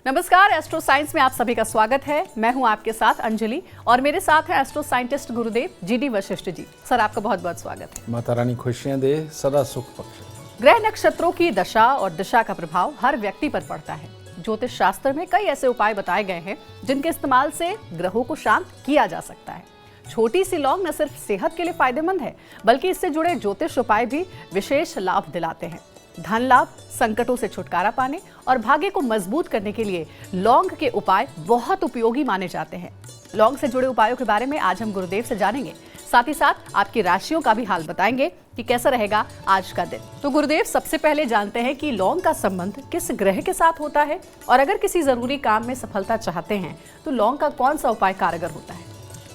नमस्कार, astro science में आप सभी का स्वागत है। मैं हूं आपके साथ अंजलि और मेरे साथ है एस्ट्रो साइंटिस्ट गुरुदेव जीडी वशिष्ठ जी। सर, आपका बहुत बहुत स्वागत है। माता रानी खुशियां दे, सदा सुख बख्शे। ग्रह नक्षत्रों की दशा और दिशा का प्रभाव हर व्यक्ति पर पड़ता है। ज्योतिष शास्त्र में कई ऐसे उपाय बताए गए हैं जिनके इस्तेमाल से ग्रहों को शांत किया जा सकता है। छोटी सी लौंग न सिर्फ सेहत के लिए फायदेमंद है, बल्कि इससे जुड़े ज्योतिष उपाय भी विशेष लाभ दिलाते हैं। धन लाभ, संकटों से छुटकारा पाने और भाग्य को मजबूत करने के लिए लौंग के उपाय बहुत उपयोगी माने जाते हैं। लौंग से जुड़े उपायों के बारे में आज हम गुरुदेव से जानेंगे। साथ ही साथ आपकी राशियों का भी हाल बताएंगे कि कैसा रहेगा आज का दिन। तो गुरुदेव, सबसे पहले जानते हैं कि लौंग का संबंध किस ग्रह के साथ होता है और अगर किसी जरूरी काम में सफलता चाहते हैं तो लौंग का कौन सा उपाय कारगर होता है?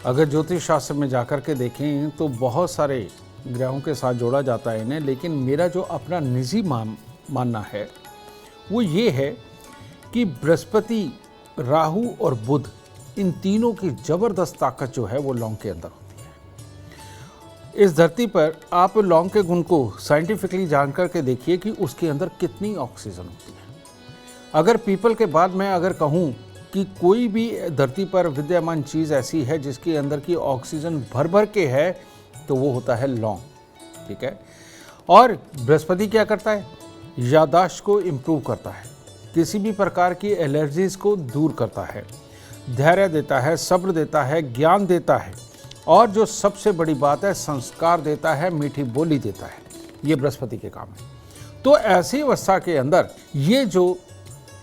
अगर ज्योतिष शास्त्र में जाकर के देखें तो बहुत सारे ग्रहों के साथ जोड़ा जाता है इन्हें, लेकिन मेरा जो अपना निजी मानना है वो ये है कि बृहस्पति, राहु और बुध, इन तीनों की जबरदस्त ताकत जो है वो लौंग के अंदर होती है। इस धरती पर आप लौंग के गुण को साइंटिफिकली जानकर के देखिए कि उसके अंदर कितनी ऑक्सीजन होती है। अगर पीपल के बाद मैं अगर कहूँ कि कोई भी धरती पर विद्यमान चीज़ ऐसी है जिसके अंदर की ऑक्सीजन भर भर के है तो वो होता है लौंग। ठीक है। और बृहस्पति क्या करता है? याददाश्त को इम्प्रूव करता है, किसी भी प्रकार की एलर्जीज को दूर करता है, धैर्य देता है, सब्र देता है, ज्ञान देता है और जो सबसे बड़ी बात है संस्कार देता है, मीठी बोली देता है। ये बृहस्पति के काम है। तो ऐसी अवस्था के अंदर ये जो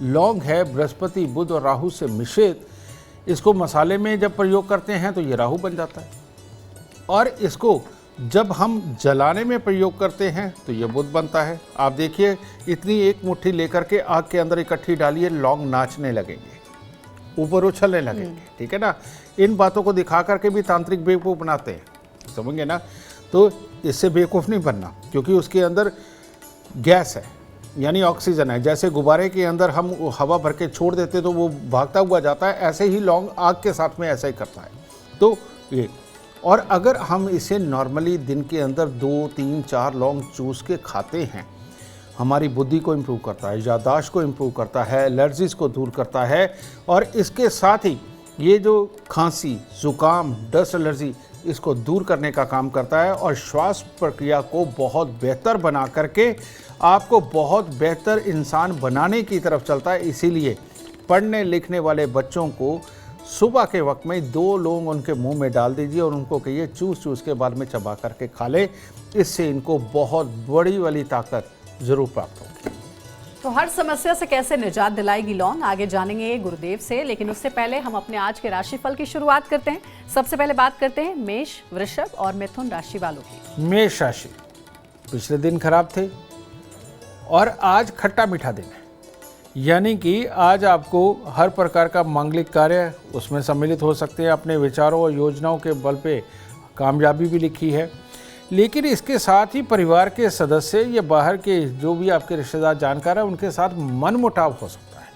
लौंग है बृहस्पति, बुध और राहु से मिश्रित, इसको मसाले में जब प्रयोग करते हैं तो ये राहु बन जाता है और इसको जब हम जलाने में प्रयोग करते हैं तो ये बुध बनता है। आप देखिए, इतनी एक मुट्ठी लेकर के आग के अंदर इकट्ठी डालिए, लौंग नाचने लगेंगे, ऊपर उछलने लगेंगे। ठीक है ना। इन बातों को दिखा करके भी तांत्रिक बेवकूफ़ बनाते हैं, समझेंगे ना। तो इससे बेवकूफ़ नहीं बनना, क्योंकि उसके अंदर गैस है यानी ऑक्सीजन है। जैसे गुब्बारे के अंदर हम हवा भर के छोड़ देते तो वो भागता हुआ जाता है, ऐसे ही लौंग आग के साथ में ऐसा ही करता है। तो ये, और अगर हम इसे नॉर्मली दिन के अंदर 2, 3, 4 लौंग चूस के खाते हैं, हमारी बुद्धि को इम्प्रूव करता है, याददाश्त को इम्प्रूव करता है, एलर्जीज को दूर करता है और इसके साथ ही ये जो खांसी, जुकाम, डस्ट एलर्जी, इसको दूर करने का काम करता है और श्वास प्रक्रिया को बहुत बेहतर बना करके आपको बहुत बेहतर इंसान बनाने की तरफ चलता है। इसीलिए पढ़ने लिखने वाले बच्चों को सुबह के वक्त में 2 लौंग उनके मुंह में डाल दीजिए और उनको कहिए चूस चूस के बाद में चबा करके खा ले। इससे इनको बहुत बड़ी वाली ताकत जरूर प्राप्त होगी। तो हर समस्या से कैसे निजात दिलाएगी लौंग, आगे जानेंगे गुरुदेव से। लेकिन उससे पहले हम अपने आज के राशिफल की शुरुआत करते हैं। सबसे पहले बात करते हैं मेष, वृषभ और मिथुन राशि वालों की। मेष राशि, पिछले दिन खराब थे और आज खट्टा मीठा दिन है, यानी कि आज आपको हर प्रकार का मांगलिक कार्य उसमें सम्मिलित हो सकते हैं। अपने विचारों और योजनाओं के बल पे कामयाबी भी लिखी है, लेकिन इसके साथ ही परिवार के सदस्य या बाहर के जो भी आपके रिश्तेदार जानकार हैं उनके साथ मनमुटाव हो सकता है।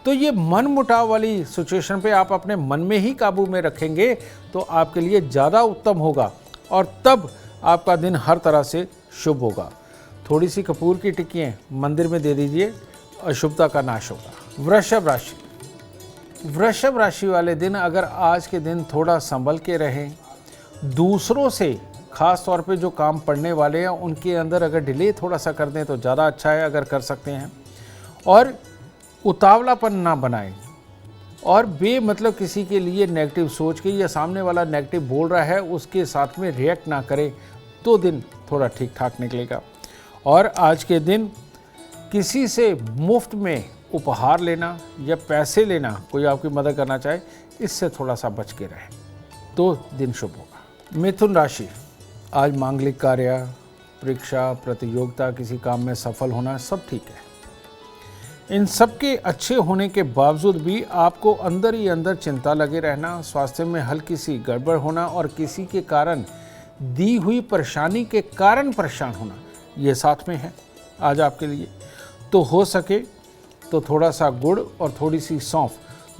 तो ये मनमुटाव वाली सिचुएशन पे आप अपने मन में ही काबू में रखेंगे तो आपके लिए ज़्यादा उत्तम होगा और तब आपका दिन हर तरह से शुभ होगा। थोड़ी सी कपूर की टिक्कियाँ मंदिर में दे दीजिए, अशुभता का नाश होगा। वृषभ राशि, वृषभ राशि वाले दिन अगर आज के दिन थोड़ा संभल के रहें, दूसरों से खास तौर पे जो काम पड़ने वाले हैं उनके अंदर अगर डिले थोड़ा सा कर दें तो ज़्यादा अच्छा है अगर कर सकते हैं। और उतावलापन ना बनाएं और बेमतलब किसी के लिए नेगेटिव सोच के या सामने वाला नेगेटिव बोल रहा है उसके साथ में रिएक्ट ना करें तो दिन थोड़ा ठीक ठाक निकलेगा। और आज के दिन किसी से मुफ्त में उपहार लेना या पैसे लेना, कोई आपकी मदद करना चाहे, इससे थोड़ा सा बच के रहें तो दिन शुभ होगा। मिथुन राशि, आज मांगलिक कार्य, परीक्षा, प्रतियोगिता, किसी काम में सफल होना सब ठीक है। इन सब के अच्छे होने के बावजूद भी आपको अंदर ही अंदर चिंता लगे रहना, स्वास्थ्य में हल्की सी गड़बड़ होना और किसी के कारण दी हुई परेशानी के कारण परेशान होना, ये साथ में है आज आपके लिए। तो हो सके तो थोड़ा सा गुड़ और थोड़ी सी सौंफ,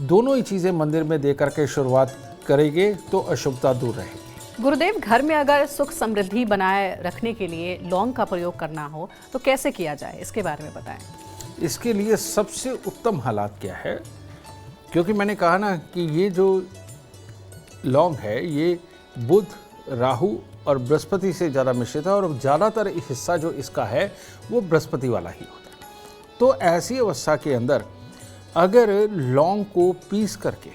दोनों ही चीज़ें मंदिर में दे करके शुरुआत करेंगे तो अशुभता दूर रहेगी। गुरुदेव, घर में अगर सुख समृद्धि बनाए रखने के लिए लौंग का प्रयोग करना हो तो कैसे किया जाए, इसके बारे में बताएं। इसके लिए सबसे उत्तम हालात क्या है, क्योंकि मैंने कहा ना कि ये जो लौंग है ये बुध, राहु और बृहस्पति से ज़्यादा मिश्रित है और ज़्यादातर हिस्सा जो इसका है वो बृहस्पति वाला ही होता है। तो ऐसी अवस्था के अंदर अगर लौंग को पीस करके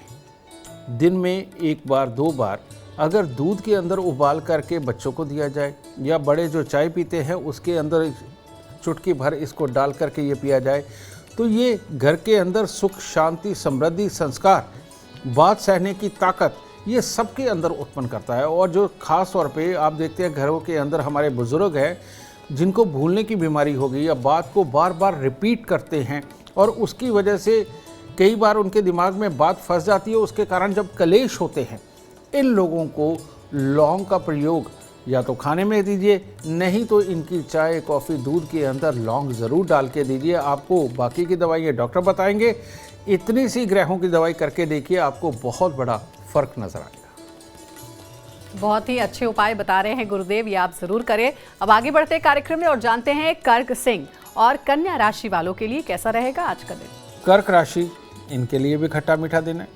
दिन में एक बार 2 बार अगर दूध के अंदर उबाल करके बच्चों को दिया जाए, या बड़े जो चाय पीते हैं उसके अंदर चुटकी भर इसको डाल करके ये पिया जाए, तो ये घर के अंदर सुख, शांति, समृद्धि, संस्कार, बात सहने की ताकत, ये सबके अंदर उत्पन्न करता है। और जो खास तौर पे आप देखते हैं घरों के अंदर हमारे बुजुर्ग हैं जिनको भूलने की बीमारी हो गई या बात को बार बार रिपीट करते हैं और उसकी वजह से कई बार उनके दिमाग में बात फंस जाती है, उसके कारण जब कलेश होते हैं, इन लोगों को लौंग का प्रयोग या तो खाने में दीजिए, नहीं तो इनकी चाय, कॉफ़ी, दूध के अंदर लौंग ज़रूर डाल के दीजिए। आपको बाकी की दवाइयाँ डॉक्टर बताएंगे, इतनी सी ग्रहों की दवाई करके देखिए, आपको बहुत बड़ा फ़र्क नज़र आएगा। बहुत ही अच्छे उपाय बता रहे हैं गुरुदेव, ये आप ज़रूर करें। अब आगे बढ़ते हैं कार्यक्रम में और जानते हैं कर्क सिंह और कन्या राशि वालों के लिए कैसा रहेगा आज का दिन। कर्क राशि, इनके लिए भी खट्टा मीठा दिन है।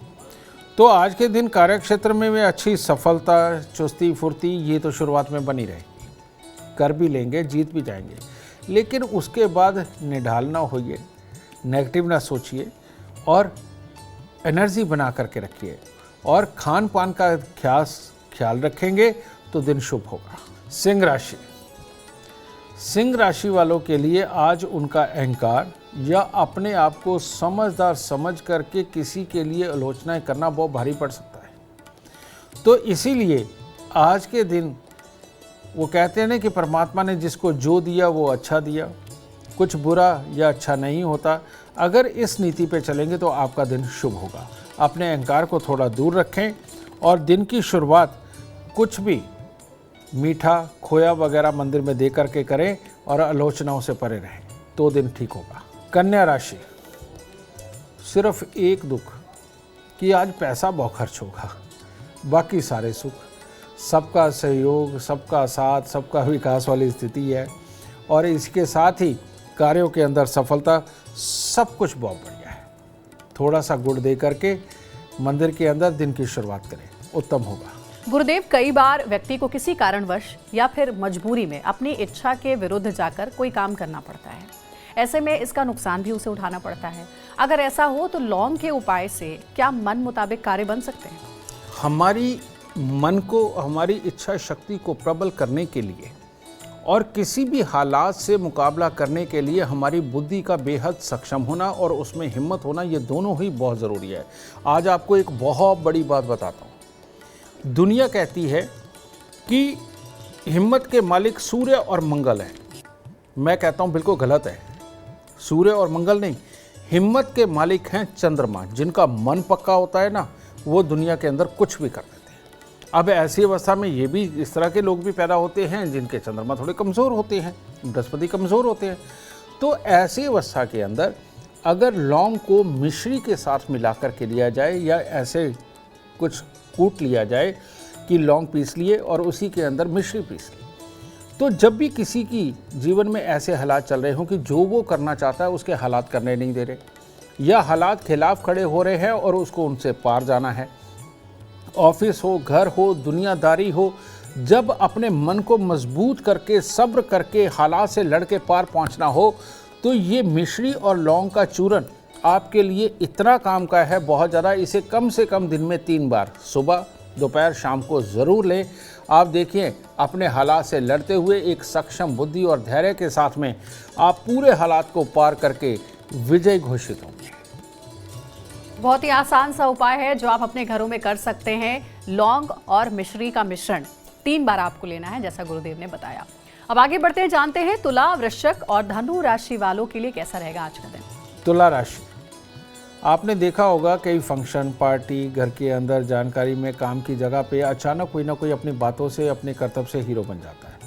तो आज के दिन कार्य क्षेत्र में वे अच्छी सफलता, चुस्ती, फुर्ती ये तो शुरुआत में बनी रहेगी, कर भी लेंगे, जीत भी जाएंगे, लेकिन उसके बाद निढाल ना होइए, नेगेटिव ना सोचिए और एनर्जी बना करके रखिए और खान पान का ख्याल रखेंगे तो दिन शुभ होगा। सिंह राशि, सिंह राशि वालों के लिए आज उनका अहंकार या अपने आप को समझदार समझ करके किसी के लिए आलोचनाएं करना बहुत भारी पड़ सकता है। तो इसीलिए आज के दिन वो कहते हैं ना कि परमात्मा ने जिसको जो दिया वो अच्छा दिया, कुछ बुरा या अच्छा नहीं होता। अगर इस नीति पे चलेंगे तो आपका दिन शुभ होगा। अपने अहंकार को थोड़ा दूर रखें और दिन की शुरुआत कुछ भी मीठा, खोया वगैरह मंदिर में दे करके करें और आलोचनाओं से परे रहें, तो दिन ठीक होगा। कन्या राशि, सिर्फ एक दुख कि आज पैसा बहुत खर्च होगा, बाकी सारे सुख, सबका सहयोग, सबका साथ, सबका विकास वाली स्थिति है और इसके साथ ही कार्यों के अंदर सफलता, सब कुछ बहुत बढ़िया है। थोड़ा सा गुड़ दे करके मंदिर के अंदर दिन की शुरुआत करें, उत्तम होगा। गुरुदेव, कई बार व्यक्ति को किसी कारणवश या फिर मजबूरी में अपनी इच्छा के विरुद्ध जाकर कोई काम करना पड़ता है, ऐसे में इसका नुकसान भी उसे उठाना पड़ता है। अगर ऐसा हो तो लौंग के उपाय से क्या मन मुताबिक कार्य बन सकते हैं? हमारी मन को, हमारी इच्छा शक्ति को प्रबल करने के लिए और किसी भी हालात से मुकाबला करने के लिए हमारी बुद्धि का बेहद सक्षम होना और उसमें हिम्मत होना, ये दोनों ही बहुत ज़रूरी है। आज आपको एक बहुत बड़ी बात बताता हूँ। दुनिया कहती है कि हिम्मत के मालिक सूर्य और मंगल हैं। मैं कहता हूँ बिल्कुल गलत है। सूर्य और मंगल नहीं, हिम्मत के मालिक हैं चंद्रमा। जिनका मन पक्का होता है ना, वो दुनिया के अंदर कुछ भी कर देते हैं। अब ऐसी अवस्था में ये भी, इस तरह के लोग भी पैदा होते हैं जिनके चंद्रमा थोड़े कमज़ोर होते हैं, बृहस्पति कमज़ोर होते हैं। तो ऐसी अवस्था के अंदर अगर लौंग को मिश्री के साथ मिला करके लिया जाए या ऐसे कुछ कूट लिया जाए कि लौंग पीस लिए और उसी के अंदर मिश्री पीस ली, तो जब भी किसी की जीवन में ऐसे हालात चल रहे हों कि जो वो करना चाहता है उसके हालात करने नहीं दे रहे या हालात खिलाफ खड़े हो रहे हैं और उसको उनसे पार जाना है, ऑफिस हो, घर हो, दुनियादारी हो, जब अपने मन को मजबूत करके, सब्र करके हालात से लड़ के पार पहुंचना हो, तो ये मिश्री और लौंग का चूरन आपके लिए इतना काम का है, बहुत ज़्यादा। इसे कम से कम दिन में 3 बार, सुबह, दोपहर, शाम को ज़रूर लें। आप देखिए, अपने हालात से लड़ते हुए एक सक्षम बुद्धि और धैर्य के साथ में आप पूरे हालात को पार करके विजय घोषित होंगे। बहुत ही आसान सा उपाय है जो आप अपने घरों में कर सकते हैं। लौंग और मिश्री का मिश्रण 3 बार आपको लेना है, जैसा गुरुदेव ने बताया। अब आगे बढ़ते हैं, जानते हैं तुला, वृश्चिक और धनु राशि वालों के लिए कैसा रहेगा आज का दिन। तुला राशि, आपने देखा होगा कई फंक्शन, पार्टी, घर के अंदर, जानकारी में, काम की जगह पे अचानक कोई ना कोई अपनी बातों से, अपने कर्तव्य से हीरो बन जाता है।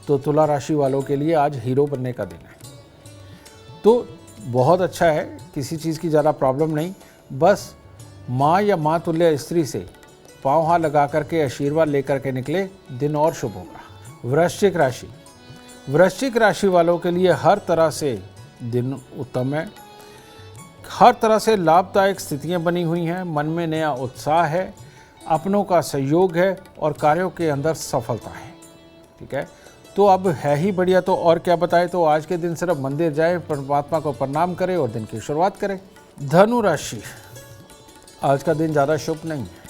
तो तुला राशि वालों के लिए आज हीरो बनने का दिन है। तो बहुत अच्छा है, किसी चीज़ की ज़्यादा प्रॉब्लम नहीं, बस माँ या माँ तुल्य स्त्री से पाँव हाथ लगा करके आशीर्वाद लेकर के निकले, दिन और शुभ होगा। वृश्चिक राशि, वृश्चिक राशि वालों के लिए हर तरह से दिन उत्तम है। हर तरह से लाभदायक स्थितियां बनी हुई हैं, मन में नया उत्साह है, अपनों का सहयोग है और कार्यों के अंदर सफलता है। ठीक है, तो अब है ही बढ़िया, तो और क्या बताएं। तो आज के दिन सिर्फ मंदिर जाएं, परमात्मा को प्रणाम करें और दिन की शुरुआत करें। धनु राशि, आज का दिन ज़्यादा शुभ नहीं है।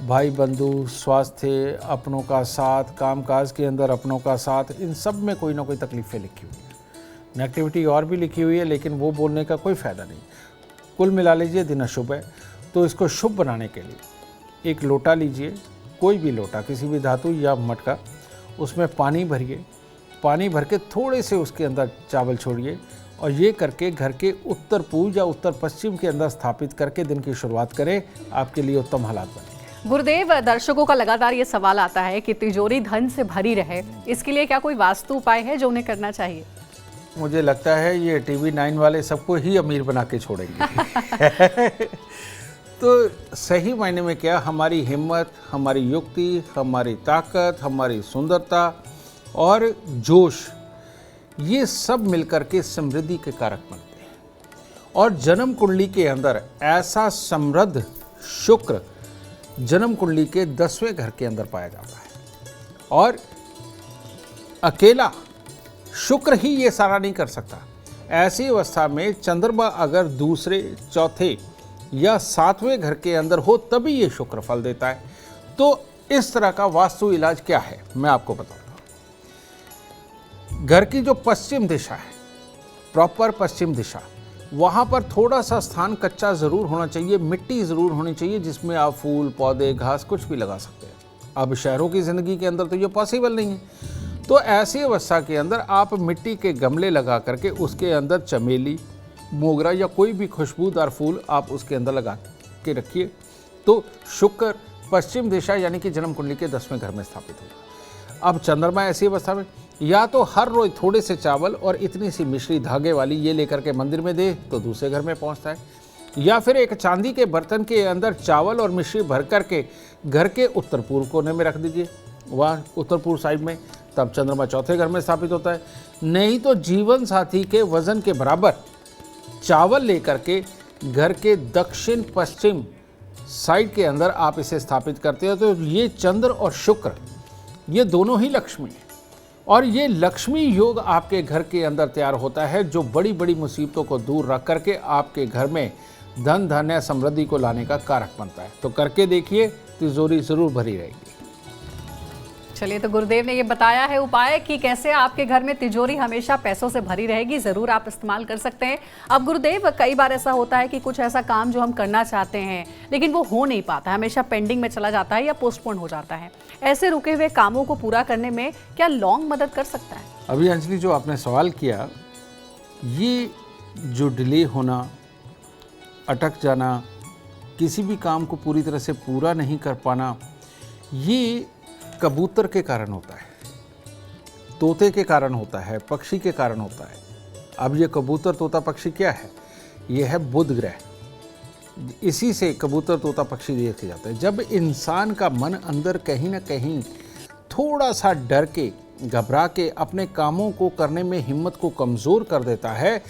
भाई बंधु, स्वास्थ्य, अपनों का साथ, कामकाज के अंदर अपनों का साथ, इन सब में कोई ना कोई तकलीफ़ें लिखी हुई हैं। नेगेटिविटी और भी लिखी हुई है, लेकिन वो बोलने का कोई फ़ायदा नहीं। कुल मिला लीजिए दिन अशुभ है। तो इसको शुभ बनाने के लिए एक लोटा लीजिए, कोई भी लोटा, किसी भी धातु या मटका, उसमें पानी भरिए। पानी भर के थोड़े से उसके अंदर चावल छोड़िए और ये करके घर के उत्तर पूर्व या उत्तर पश्चिम के अंदर स्थापित करके दिन की शुरुआत करें। आपके लिए उत्तम हालात बनेंगे। गुरुदेव, दर्शकों का लगातार ये सवाल आता है कि तिजोरी धन से भरी रहे, इसके लिए क्या कोई वास्तु उपाय है जो उन्हें करना चाहिए? मुझे लगता है ये टीवी 9 वाले सबको ही अमीर बना के छोड़ेंगे। तो सही मायने में क्या, हमारी हिम्मत, हमारी युक्ति, हमारी ताकत, हमारी सुंदरता और जोश, ये सब मिलकर के समृद्धि के कारक बनते हैं। और जन्म कुंडली के अंदर ऐसा समृद्ध शुक्र जन्म कुंडली के 10वें घर के अंदर पाया जाता है। और अकेला शुक्र ही ये सारा नहीं कर सकता। ऐसी अवस्था में चंद्रमा अगर दूसरे, चौथे या 7वें घर के अंदर हो तभी ये शुक्र फल देता है। तो इस तरह का वास्तु इलाज क्या है मैं आपको बताऊंगा। घर की जो पश्चिम दिशा है, प्रॉपर पश्चिम दिशा, वहाँ पर थोड़ा सा स्थान कच्चा ज़रूर होना चाहिए, मिट्टी ज़रूर होनी चाहिए जिसमें आप फूल, पौधे, घास कुछ भी लगा सकते हैं। अब शहरों की ज़िंदगी के अंदर तो ये पॉसिबल नहीं है। तो ऐसी अवस्था के अंदर आप मिट्टी के गमले लगा करके उसके अंदर चमेली, मोगरा या कोई भी खुशबूदार फूल आप उसके अंदर लगा के रखिए। तो शुक्र पश्चिम दिशा यानी कि जन्म कुंडली के 10वें घर में स्थापित होगा। अब चंद्रमा ऐसी अवस्था में या तो हर रोज थोड़े से चावल और इतनी सी मिश्री धागे वाली ये लेकर के मंदिर में दे तो दूसरे घर में पहुंचता है, या फिर एक चांदी के बर्तन के अंदर चावल और मिश्री भर करके घर के उत्तर पूर्व कोने में रख दीजिए, वहाँ उत्तर पूर्व साइड में, तब चंद्रमा चौथे घर में स्थापित होता है। नहीं तो जीवन साथी के वजन के बराबर चावल लेकर के घर के दक्षिण पश्चिम साइड के अंदर आप इसे स्थापित करते हो। तो ये चंद्र और शुक्र ये दोनों ही लक्ष्मी है और ये लक्ष्मी योग आपके घर के अंदर तैयार होता है, जो बड़ी बड़ी मुसीबतों को दूर रख करके आपके घर में धन धान्य समृद्धि को लाने का कारक बनता है। तो करके देखिए, तिजोरी जरूर भरी रहेगी। चलिए, तो गुरुदेव ने ये बताया है उपाय कि कैसे आपके घर में तिजोरी हमेशा पैसों से भरी रहेगी, ज़रूर आप इस्तेमाल कर सकते हैं। अब गुरुदेव, कई बार ऐसा होता है कि कुछ ऐसा काम जो हम करना चाहते हैं लेकिन वो हो नहीं पाता, हमेशा पेंडिंग में चला जाता है या पोस्टपोन हो जाता है। ऐसे रुके हुए कामों को पूरा करने में क्या लौंग मदद कर सकता है? अभी अंजलि जो आपने सवाल किया, ये जो डिले होना, अटक जाना, किसी भी काम को पूरी तरह से पूरा नहीं कर पाना, ये कबूतर के कारण होता है, तोते के कारण होता है, पक्षी के कारण होता है। अब ये कबूतर, तोता, पक्षी क्या है? ये है बुध ग्रह। इसी से कबूतर, तोता, पक्षी देखे जाते हैं। जब इंसान का मन अंदर कहीं ना कहीं थोड़ा सा डर के, घबरा के अपने कामों को करने में हिम्मत को कमज़ोर कर देता है,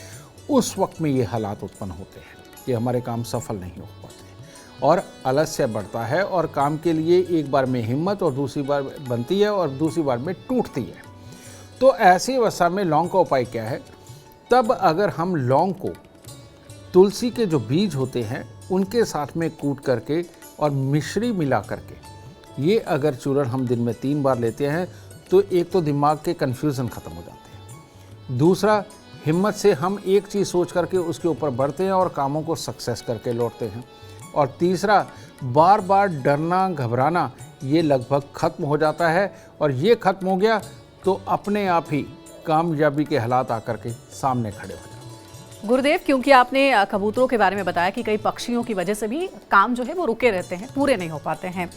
उस वक्त में ये हालात उत्पन्न होते हैं कि हमारे काम सफल नहीं हो पाते और आलस्य बढ़ता है और काम के लिए एक बार में हिम्मत और दूसरी बार बनती है और दूसरी बार में टूटती है। तो ऐसी अवस्था में लौंग का उपाय क्या है? तब अगर हम लौंग को तुलसी के जो बीज होते हैं उनके साथ में कूट करके और मिश्री मिला करके, ये अगर चूर्ण हम दिन में 3 बार लेते हैं तो एक तो दिमाग के कन्फ्यूज़न ख़त्म हो जाते हैं, दूसरा हिम्मत से हम एक चीज़ सोच करके उसके ऊपर बढ़ते हैं और कामों को सक्सेस करके लौटते हैं, और तीसरा बार बार डरना, घबराना, ये लगभग खत्म हो जाता है। और ये खत्म हो गया तो अपने आप ही कामयाबी के हालात आकर के सामने खड़े हो जाते हैं। गुरुदेव, क्योंकि आपने कबूतरों के बारे में बताया कि कई पक्षियों की वजह से भी काम जो है वो रुके रहते हैं, पूरे नहीं हो पाते हैं।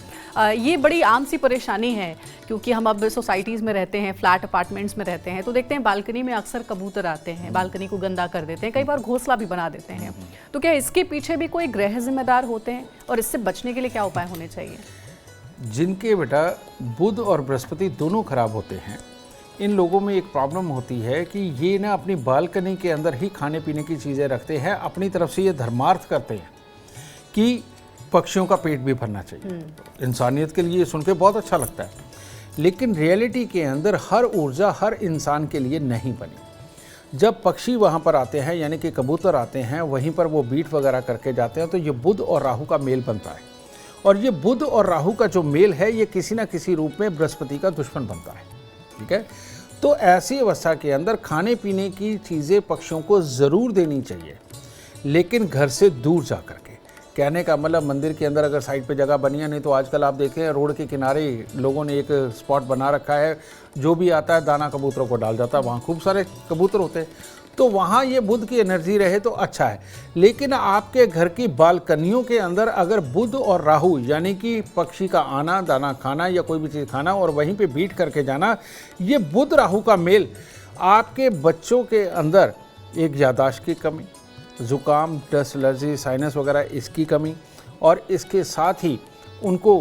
ये बड़ी आम सी परेशानी है, क्योंकि हम अब सोसाइटीज़ में रहते हैं, फ्लैट अपार्टमेंट्स में रहते हैं, तो देखते हैं बालकनी में अक्सर कबूतर आते हैं, बालकनी को गंदा कर देते हैं, कई बार घोंसला भी बना देते हैं। तो क्या इसके पीछे भी कोई ग्रह जिम्मेदार होते हैं और इससे बचने के लिए क्या उपाय होने चाहिए? जिनके बेटा बुध और बृहस्पति दोनों खराब होते हैं, इन लोगों में एक प्रॉब्लम होती है कि ये ना अपनी बालकनी के अंदर ही खाने पीने की चीज़ें रखते हैं, अपनी तरफ से ये धर्मार्थ करते हैं कि पक्षियों का पेट भी भरना चाहिए। इंसानियत के लिए सुन के बहुत अच्छा लगता है, लेकिन रियलिटी के अंदर हर ऊर्जा हर इंसान के लिए नहीं बनी। जब पक्षी वहाँ पर आते हैं, यानी कि कबूतर आते हैं, वहीं पर वो बीट वगैरह करके जाते हैं, तो ये बुध और राहु का मेल बनता है। और ये बुध और राहु का जो मेल है, ये किसी ना किसी रूप में बृहस्पति का दुश्मन बनता है। ठीक है, तो ऐसी अवस्था के अंदर खाने पीने की चीज़ें पक्षियों को ज़रूर देनी चाहिए, लेकिन घर से दूर जा कर के। कहने का मतलब मंदिर के अंदर अगर साइड पे जगह बनी है, नहीं तो आजकल आप देखें रोड के किनारे लोगों ने एक स्पॉट बना रखा है, जो भी आता है दाना कबूतरों को डाल जाता है, वहाँ खूब सारे कबूतर होते हैं, तो वहाँ ये बुध की एनर्जी रहे तो अच्छा है। लेकिन आपके घर की बालकनियों के अंदर अगर बुध और राहु, यानी कि पक्षी का आना, दाना खाना या कोई भी चीज़ खाना और वहीं पे बीट करके जाना, ये बुध राहु का मेल आपके बच्चों के अंदर एक याददाश्त की कमी, ज़ुकाम, डस्ट एलर्जी, साइनस वगैरह इसकी कमी, और इसके साथ ही उनको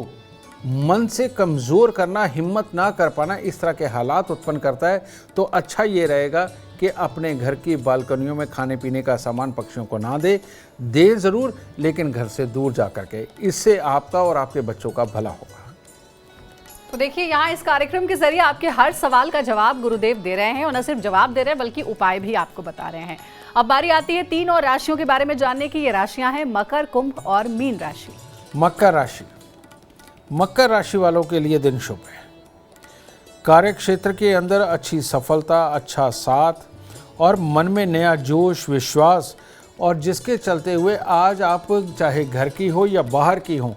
मन से कमज़ोर करना, हिम्मत ना कर पाना, इस तरह के हालात उत्पन्न करता है। तो अच्छा ये रहेगा कि अपने घर की बालकनियों में खाने पीने का सामान पक्षियों को ना दे ज़रूर, लेकिन घर से दूर जा कर के। इससे आपका और आपके बच्चों का भला होगा। तो देखिए, यहाँ इस कार्यक्रम के जरिए आपके हर सवाल का जवाब गुरुदेव दे रहे हैं, और न सिर्फ जवाब दे रहे हैं बल्कि उपाय भी आपको बता रहे हैं। अब बारी आती है 3 और राशियों के बारे में जानने की। ये राशियां हैं मकर, कुंभ और मीन राशि। मकर राशि, मकर राशि वालों के लिए दिन शुभ है। कार्य क्षेत्र के अंदर अच्छी सफलता, अच्छा साथ और मन में नया जोश, विश्वास, और जिसके चलते हुए आज आप चाहे घर की हो या बाहर की हो,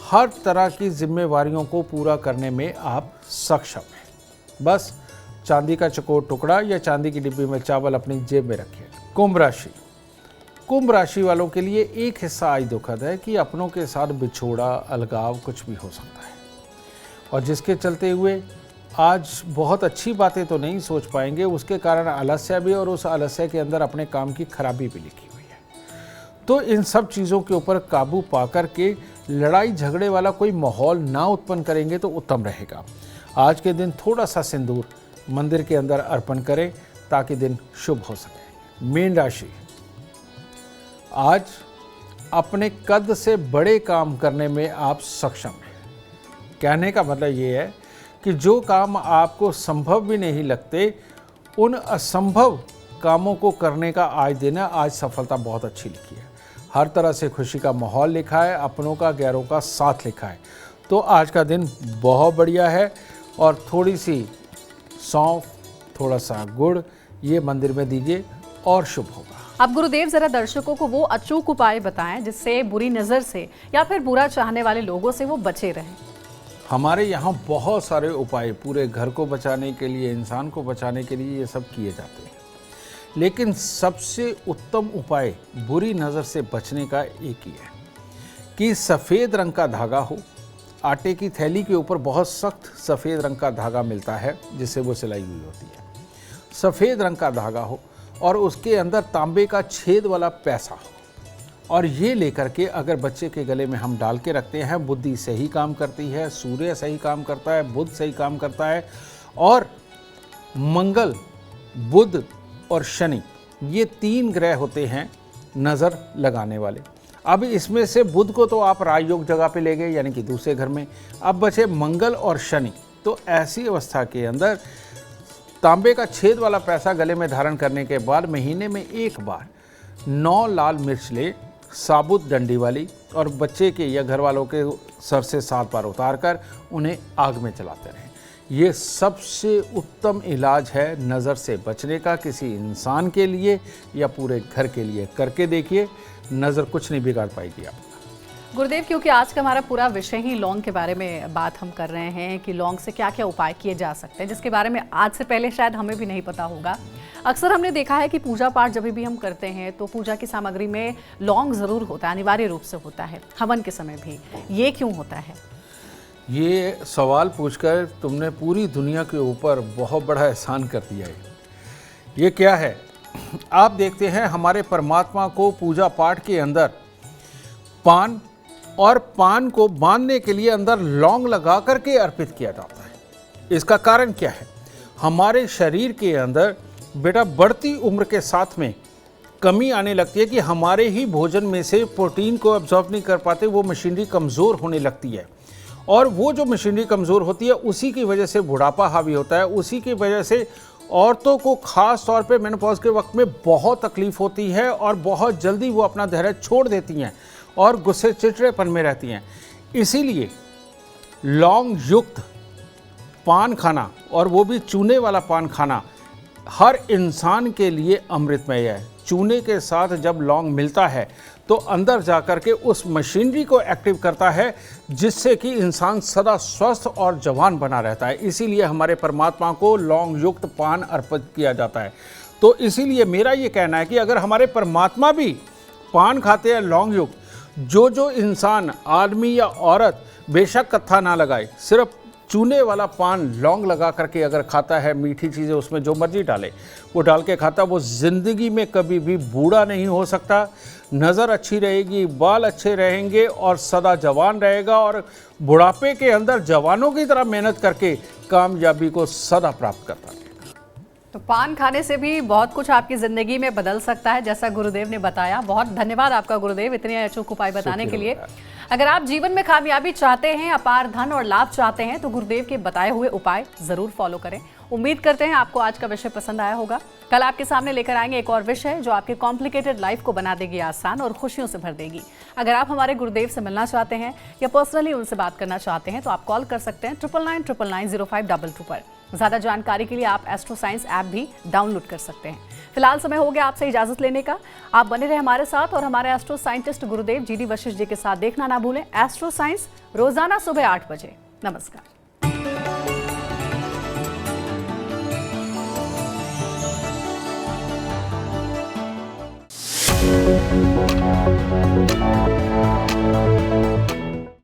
हर तरह की जिम्मेवारियों को पूरा करने में आप सक्षम हैं। बस चांदी का चकोर टुकड़ा या चांदी की डिब्बी में चावल अपनी जेब में रखिए। कुंभ राशि, कुंभ राशि वालों के लिए एक हिस्सा आज दुखद है कि अपनों के साथ बिछोड़ा, अलगाव कुछ भी हो सकता है, और जिसके चलते हुए आज बहुत अच्छी बातें तो नहीं सोच पाएंगे, उसके कारण आलस्य भी, और उस आलस्य के अंदर अपने काम की खराबी भी लिखी हुई है। तो इन सब चीज़ों के ऊपर काबू पा कर के लड़ाई झगड़े वाला कोई माहौल ना उत्पन्न करेंगे तो उत्तम रहेगा। आज के दिन थोड़ा सा सिंदूर मंदिर के अंदर अर्पण करें ताकि दिन शुभ हो सके। मीन राशि, आज अपने कद से बड़े काम करने में आप सक्षम हैं। कहने का मतलब ये है कि जो काम आपको संभव भी नहीं लगते, उन असंभव कामों को करने का आज दिन है। आज सफलता बहुत अच्छी लिखी है, हर तरह से खुशी का माहौल लिखा है, अपनों का गैरों का साथ लिखा है। तो आज का दिन बहुत बढ़िया है, और थोड़ी सी सौंफ, थोड़ा सा गुड़ ये मंदिर में दीजिए और शुभ होगा। अब गुरुदेव जरा दर्शकों को वो अचूक उपाय बताएं जिससे बुरी नज़र से या फिर बुरा चाहने वाले लोगों से वो बचे रहें। हमारे यहाँ बहुत सारे उपाय पूरे घर को बचाने के लिए, इंसान को बचाने के लिए ये सब किए जाते हैं, लेकिन सबसे उत्तम उपाय बुरी नज़र से बचने का एक ही है कि सफ़ेद रंग का धागा हो। आटे की थैली के ऊपर बहुत सख्त सफ़ेद रंग का धागा मिलता है जिससे वो सिलाई हुई होती है। सफ़ेद रंग का धागा हो और उसके अंदर तांबे का छेद वाला पैसा हो, और ये लेकर के अगर बच्चे के गले में हम डाल के रखते हैं, बुद्धि सही काम करती है, सूर्य सही काम करता है, बुध सही काम करता है, और मंगल, बुध और शनि ये 3 ग्रह होते हैं नज़र लगाने वाले। अब इसमें से बुध को तो आप राजयोग जगह पे ले गए, यानी कि दूसरे घर में। अब बचे मंगल और शनि। तो ऐसी अवस्था के अंदर तांबे का छेद वाला पैसा गले में धारण करने के बाद महीने में एक बार 9 लाल मिर्च ले, साबुत डंडी वाली, और बच्चे के या घर वालों के सर से 7 बार उतार कर उन्हें आग में चलाते रहें। ये सबसे उत्तम इलाज है नज़र से बचने का, किसी इंसान के लिए या पूरे घर के लिए। करके देखिए, नज़र कुछ नहीं बिगाड़ पाएगी आप। गुरुदेव, क्योंकि आज का हमारा पूरा विषय ही लौंग के बारे में बात हम कर रहे हैं कि लौंग से क्या क्या उपाय किए जा सकते हैं, जिसके बारे में आज से पहले शायद हमें भी नहीं पता होगा। अक्सर हमने देखा है कि पूजा पाठ जब भी हम करते हैं तो पूजा की सामग्री में लौंग ज़रूर होता है, अनिवार्य रूप से होता है, हवन के समय भी। ये क्यों होता है? ये सवाल पूछकर तुमने पूरी दुनिया के ऊपर बहुत बड़ा एहसान कर दिया है। ये क्या है? आप देखते हैं हमारे परमात्मा को पूजा पाठ के अंदर पान, और पान को बांधने के लिए अंदर लौंग लगा करके अर्पित किया जाता है। इसका कारण क्या है? हमारे शरीर के अंदर बेटा बढ़ती उम्र के साथ में कमी आने लगती है कि हमारे ही भोजन में से प्रोटीन को एब्जॉर्ब नहीं कर पाते, वो मशीनरी कमज़ोर होने लगती है। और वो जो मशीनरी कमज़ोर होती है उसी की वजह से बुढ़ापा हावी होता है, उसी की वजह से औरतों को ख़ास तौर पे मेनोपॉज के वक्त में बहुत तकलीफ़ होती है और बहुत जल्दी वो अपना धैर्य छोड़ देती हैं और गुस्से चिड़चिड़ेपन में रहती हैं। इसीलिए लौंग युक्त पान खाना, और वो भी चूने वाला पान खाना, हर इंसान के लिए अमृतमय है। चूने के साथ जब लौंग मिलता है तो अंदर जाकर के उस मशीनरी को एक्टिव करता है, जिससे कि इंसान सदा स्वस्थ और जवान बना रहता है। इसीलिए हमारे परमात्मा को लौंग युक्त पान अर्पित किया जाता है। तो इसीलिए मेरा ये कहना है कि अगर हमारे परमात्मा भी पान खाते हैं लौंग युक्त, जो इंसान आदमी या औरत बेशक कत्था ना लगाए, सिर्फ चूने वाला पान लौंग लगा करके अगर खाता है, मीठी चीज़ें उसमें जो मर्जी डाले वो डाल के खाता, वो ज़िंदगी में कभी भी बूढ़ा नहीं हो सकता। नज़र अच्छी रहेगी, बाल अच्छे रहेंगे और सदा जवान रहेगा, और बुढ़ापे के अंदर जवानों की तरह मेहनत करके कामयाबी को सदा प्राप्त करता है। तो पान खाने से भी बहुत कुछ आपकी ज़िंदगी में बदल सकता है, जैसा गुरुदेव ने बताया। बहुत धन्यवाद आपका गुरुदेव, इतने अचूक उपाय बताने के लिए। अगर आप जीवन में कामयाबी चाहते हैं, अपार धन और लाभ चाहते हैं, तो गुरुदेव के बताए हुए उपाय ज़रूर फॉलो करें। उम्मीद करते हैं आपको आज का विषय पसंद आया होगा। कल आपके सामने लेकर आएंगे एक और विषय जो आपके कॉम्प्लिकेटेड लाइफ को बना देगी आसान और खुशियों से भर देगी। अगर आप हमारे गुरुदेव से मिलना चाहते हैं या पर्सनली उनसे बात करना चाहते हैं तो आप कॉल कर सकते हैं 9999905222 पर। ज़्यादा जानकारी के लिए आप एस्ट्रो साइंस ऐप भी डाउनलोड कर सकते हैं। फिलहाल समय हो गया आपसे इजाजत लेने का। आप बने रहे हमारे साथ और हमारे एस्ट्रो साइंटिस्ट गुरुदेव GD वशिष्ठ जी के साथ देखना ना भूलें एस्ट्रो साइंस, रोजाना सुबह 8 बजे। नमस्कार।